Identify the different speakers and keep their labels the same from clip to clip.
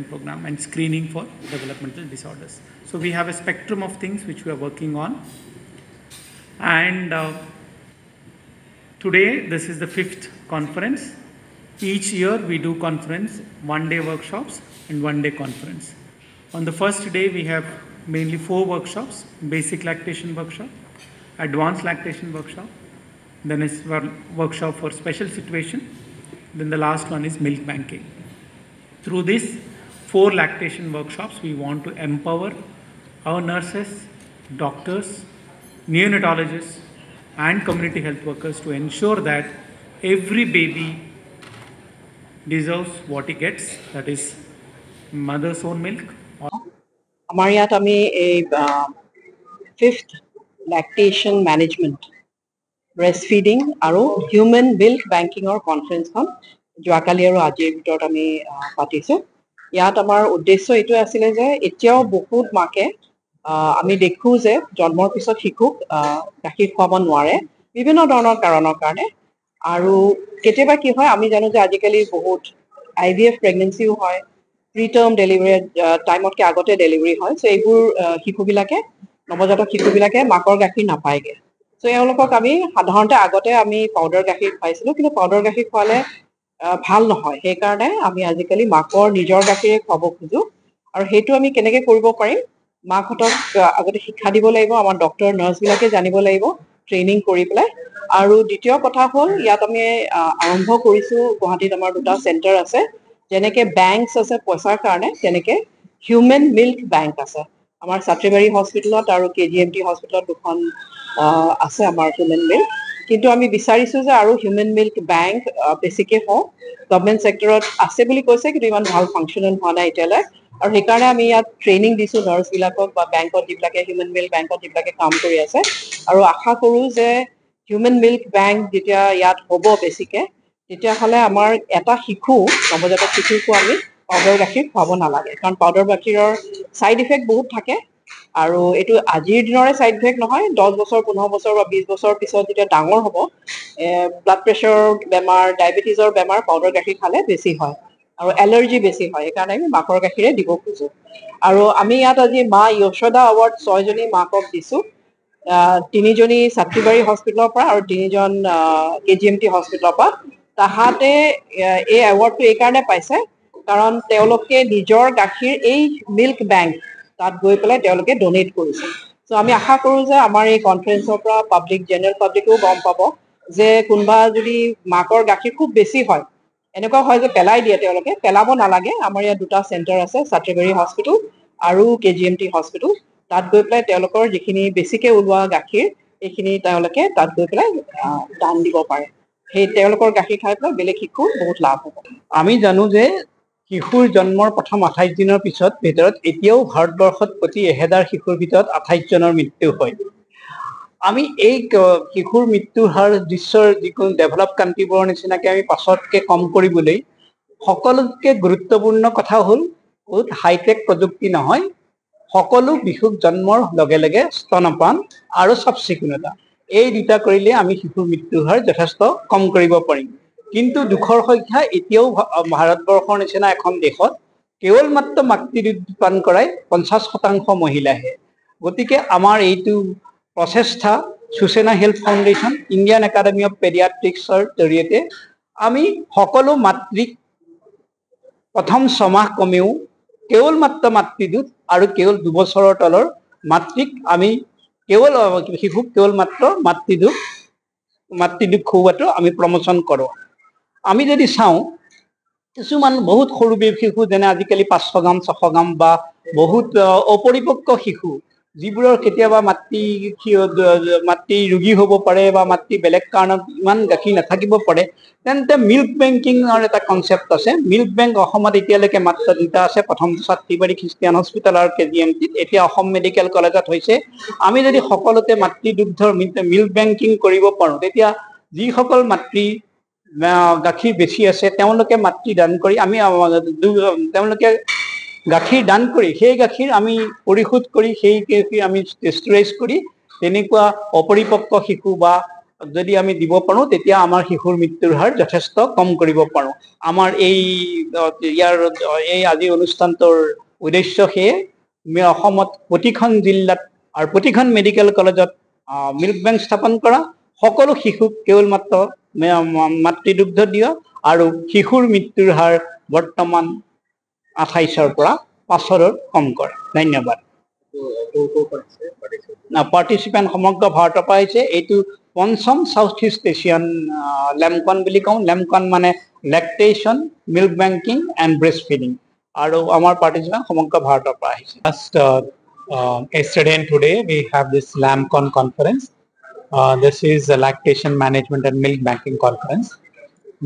Speaker 1: development program and screening for developmental disorders. So we have a spectrum of things which we are working on. And today, this is the 5th conference. Each year we do conference, 1-day workshops and 1-day conference. On the first day, we have mainly 4 workshops: basic lactation workshop, advanced lactation workshop, then is workshop for special situation, then the last one is milk banking. Through these 4 lactation workshops, we want to empower our nurses, doctors, neonatologists and community health workers to ensure that every baby deserves what he gets, that is mother's own milk.
Speaker 2: আমাৰ ইয়াত আমি এই 5th lactation management, breastfeeding আৰু human milk banking কনফাৰেন্সখন যোৱাকালি আৰু আজিৰ ভিতৰত আমি পাতিছোঁ। ইয়াত আমাৰ উদ্দেশ্য এইটো আছিলে যে এতিয়াও বহুত মাকে আমি দেখো যে জন্মৰ পিছত শিশুক গাখীৰ খুৱাব নোৱাৰে বিভিন্ন ধৰণৰ কাৰণৰ কাৰণে। আৰু কেতিয়াবা কি হয়, আমি জানো যে আজিকালি বহুত IVF প্ৰেগনেন্সিও হয়, প্ৰিটাৰ্ম ডেলিভাৰী টাইমতকৈ আগতে ডেলিভাৰী হয়। চ' এইবোৰ শিশুবিলাকে, নৱজাতক শিশুবিলাকে মাকৰ গাখীৰ নাপায়গৈ। চ' এওঁলোকক আমি সাধাৰণতে আগতে আমি পাউডাৰ গাখীৰ খুৱাইছিলোঁ, কিন্তু পাউডাৰ গাখীৰ খোৱালে ভাল নহয়। সেইকাৰণে আমি আজিকালি মাকৰ নিজৰ গাখীৰে খুৱাব খোজোঁ। আৰু সেইটো আমি কেনেকৈ কৰিব পাৰিম, মাকহঁতক আগতে শিক্ষা দিব লাগিব, আমাৰ ডক্টৰ নাৰ্ছবিলাকে জানিব লাগিব ট্ৰেইনিং কৰি পেলাই। আৰু দ্বিতীয় কথা হ'ল, ইয়াত আমি আৰম্ভ কৰিছোঁ, গুৱাহাটীত আমাৰ 2টা চেণ্টাৰ আছে, যেনেকে বেংকছ আছে পইচাৰ কাৰণে, তেনেকে হিউমেন মিল্ক বেংক আছে আমাৰ ছাত্ৰীবাৰী হস্পিটেলত আৰু KGMT হস্পিটেলত 2খন আছে আমাৰ হিউমেন মিল্ক। কিন্তু আমি বিচাৰিছোঁ যে আৰু হিউমেন মিল্ক বেংক বেছিকৈ হওক। গভৰ্ণমেণ্ট ছেক্টৰত আছে বুলি কৈছে, কিন্তু ইমান ভাল ফাংচনেল হোৱা নাই এতিয়ালৈ। আৰু সেইকাৰণে আমি ইয়াত ট্ৰেইনিং দিছোঁ নাৰ্ছবিলাকক বা বেংকত যিবিলাকে হিউমেন মিল্ক বেংকত যিবিলাকে কাম কৰি আছে। আৰু আশা কৰোঁ যে হিউমেন মিল্ক বেংক যেতিয়া ইয়াত হ'ব বেছিকৈ, তেতিয়াহ'লে আমাৰ এটা শিশু, নৱজাতক শিশুকো আমি পাউডাৰ গাখীৰ খুৱাব নালাগে। কাৰণ পাউডাৰ গাখীৰৰ ছাইড ইফেক্ট বহুত থাকে। আৰু এইটো আজিৰ দিনৰে ছাইড ইফেক্ট নহয়, 10 বছৰ 15 বছৰ বা 20 বছৰৰ পিছত যেতিয়া ডাঙৰ হ'ব, ব্লাড প্ৰেছাৰৰ বেমাৰ, ডায়েবেটিছৰ বেমাৰ পাউডাৰ গাখীৰ খালে বেছি হয় আৰু এলাৰ্জি বেছি হয়। সেইকাৰণে আমি মাকৰ গাখীৰে দিব খোজোঁ। আৰু আমি ইয়াত আজি মা য়শোদা এৱাৰ্ড 6জনী মাকক দিছোঁ, 3জনী ছাত্ৰীবাৰী হস্পিটেলৰ পৰা আৰু 3জন KGMT হস্পিটেলৰ পৰা। তাহাঁতে এই এৱাৰ্ডটো এইকাৰণে পাইছে কাৰণ তেওঁলোকে নিজৰ গাখীৰ এই মিল্ক বেংক তাত গৈ পেলাই তেওঁলোকে ডনেট কৰিছে। চ' আমি আশা কৰোঁ যে আমাৰ এই কনফাৰেন্সৰ পৰা জেনেৰেল পাব্লিকেও গম পাব যে কোনোবা যদি মাকৰ গাখীৰ খুব বেছি হয়, এনেকুৱা হয় যে পেলাই দিয়ে, তেওঁলোকে পেলাব নালাগে। আমাৰ ইয়াত 2টা চেণ্টাৰ আছে, ছাত্ৰীবাৰী হস্পিটেল আৰু KGMT হস্পিটেল। তাত গৈ পেলাই তেওঁলোকৰ যিখিনি বেছিকৈ ওলোৱা গাখীৰ, এইখিনি তেওঁলোকে তাত গৈ পেলাই দান দিব পাৰে। সেই তেওঁলোকৰ গাখীৰ খাই পেলাই বেলেগ শিশুৰ বহুত লাভ হ'ব।
Speaker 3: আমি জানো যে শিশুৰ জন্মৰ প্ৰথম 28 দিনৰ ভিতৰত এতিয়াও ভাৰতবৰ্ষত প্ৰতি 1000 শিশুৰ ভিতৰত 28 জনৰ মৃত্যু হয়। আমি এই শিশুৰ মৃত্যুৰ হাৰ বিশ্বৰ যিকোনো ডেভেলপ কাণ্ট্ৰিবোৰৰ নিচিনাকৈ আমি পাছতকৈ কম কৰিবলৈ সকলোতকৈ গুৰুত্বপূৰ্ণ কথা হ'ল বহুত হাইটেক প্ৰযুক্তি নহয়, সকলো শিশুক জন্মৰ লগে লগে স্তনপান আৰু চাফ চিকুণতা, এই 2টা কৰিলে আমি শিশুৰ মৃত্যুৰ হাৰ যথেষ্ট কম কৰিব পাৰিম। কিন্তু দুখৰ সংখ্যা এতিয়াও ভাৰতবৰ্ষৰ নিচিনা এখন দেশত কেৱল মাত্ৰ মাতৃদুগ্ধ পান কৰাই 50% মহিলাহে। গতিকে আমাৰ এইটো প্ৰচেষ্টা Suchena health foundation, Indian academy of পেডিয়াট্ৰিক্সৰ জৰিয়তে আমি সকলো মাতৃক প্ৰথম 6 মাহ কমেও কেৱল মাত্ৰ মাতৃদুগ্ধ আৰু কেৱল 2 বছৰৰ তলৰ মাতৃক আমি শিশুক কেৱল মাত্ৰ মাতৃদুগ্ধ খুওৱাটো আমি প্ৰমোচন কৰোঁ। আমি যদি চাওঁ, কিছুমান বহুত সৰু শিশু, যেনে আজিকালি 500 গ্ৰাম 600 গ্ৰাম বা বহুত অপৰিপক্ক শিশু, যিবোৰৰ কেতিয়াবা মাতৃ ৰোগী হ'ব পাৰে বা মাতৃ বেলেগ কাৰণত ইমান গাখীৰ নাথাকিব পাৰে, তেন্তে মিল্ক বেংকিঙৰ এটা কনচেপ্ট আছে। মিল্ক বেংক অসমত এতিয়ালৈকে মাত্ৰ 2টা আছে, প্ৰথম ছাত্ৰীবাৰী খ্ৰীষ্টিয়ান হস্পিটেল আৰু KGMTত, এতিয়া অসম মেডিকেল কলেজত হৈছে। আমি যদি সকলোতে মাতৃদুগ্ধৰ মিল্ক বেংকিং কৰিব পাৰোঁ, তেতিয়া যিসকল মাতৃ গাখীৰ বেছি আছে তেওঁলোকে মাতৃদান কৰি তেওঁলোকে গাখীৰ দান কৰি সেই গাখীৰ আমি পৰিশোধ কৰি সেই গাখীৰ আমি ষ্টোৰেজ কৰি তেনেকুৱা অপৰিপক্ক শিশু বা যদি আমি দিব পাৰো তেতিয়া আমাৰ শিশুৰ মৃত্যুৰ হাৰ যথেষ্ট কম কৰিব পাৰো আমাৰ এই আজি অনুষ্ঠানটোৰ উদ্দেশ্য সেয়ে অসমত প্ৰতিখন জিলাত আৰু প্ৰতিখন মেডিকেল কলেজত মিল্ক বেংক স্থাপন কৰা সকলো শিশুক কেৱল মাত্ৰ মাতৃদুগ্ধ দিয়া আৰু শিশুৰ মৃত্যুৰ হাৰ বৰ্তমান 28ৰ পৰা 5ৰ কম কৰে ধন্যবাদ পাৰ্টিচিপেণ্ট সমগ্ৰ ভাৰতৰ পৰা আহিছে এইটো পঞ্চম সাউথ ইষ্ট এছিয়ান লেমকন বুলি কওঁ লেমকন মানে lactation milk banking and breast feeding আৰু আমাৰ পাৰ্টিচিপেণ্ট সমগ্ৰ ভাৰতৰ পৰা আহিছে
Speaker 1: Yesterday and today we have this LAMCON conference. This is a lactation management and milk banking conference.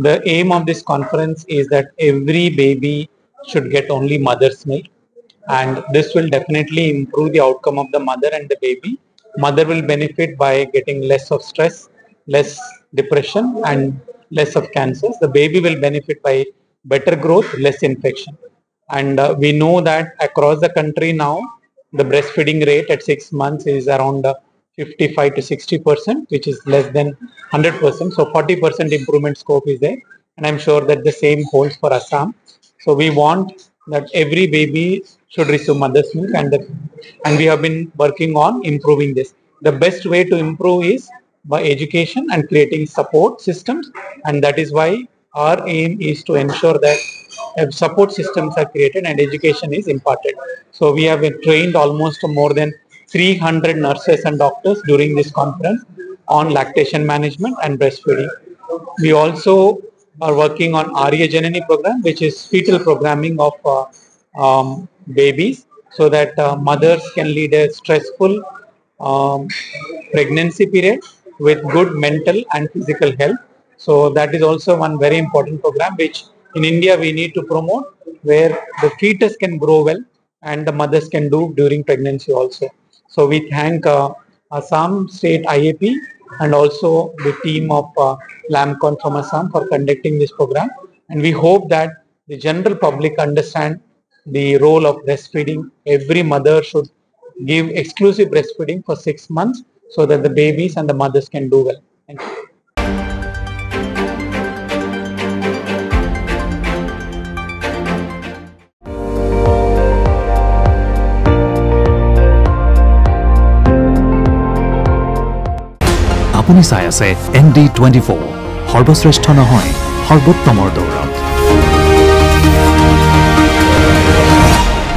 Speaker 1: The aim of this conference is that every baby should get only mother's milk, and this will definitely improve the outcome of the mother and the baby. Mother will benefit by getting less of stress, less depression and less of cancers. The baby will benefit by better growth, less infection. And we know that across the country now, the breastfeeding rate at 6 months is around 55 to 60%, which is less than 100%. So 40% improvement scope is there. And I'm sure that the same holds for Assam. So we want that every baby should receive mother's milk, and we have been working on improving this. The best way to improve is by education and creating support systems, and that is why our aim is to ensure that support systems are created and education is imparted. So we have trained almost more than 300 nurses and doctors during this conference on lactation management and breastfeeding. We also are working on Arya Janani program, which is fetal programming of babies, so that mothers can lead a stressful pregnancy period with good mental and physical health. So that is also one very important program which in India we need to promote, where the fetus can grow well and the mothers can do during pregnancy also. So we thank Assam State IAP and also the team of LAMCON from Assam for conducting this program, and we hope that the general public understand the role of breastfeeding. Every mother should give exclusive breastfeeding for 6 months so that the babies and the mothers can do well. Thank you.
Speaker 4: আপুনি চাই আছে ND24 সৰ্বশ্ৰেষ্ঠ নহয় সৰ্বোত্তমৰ দৌৰ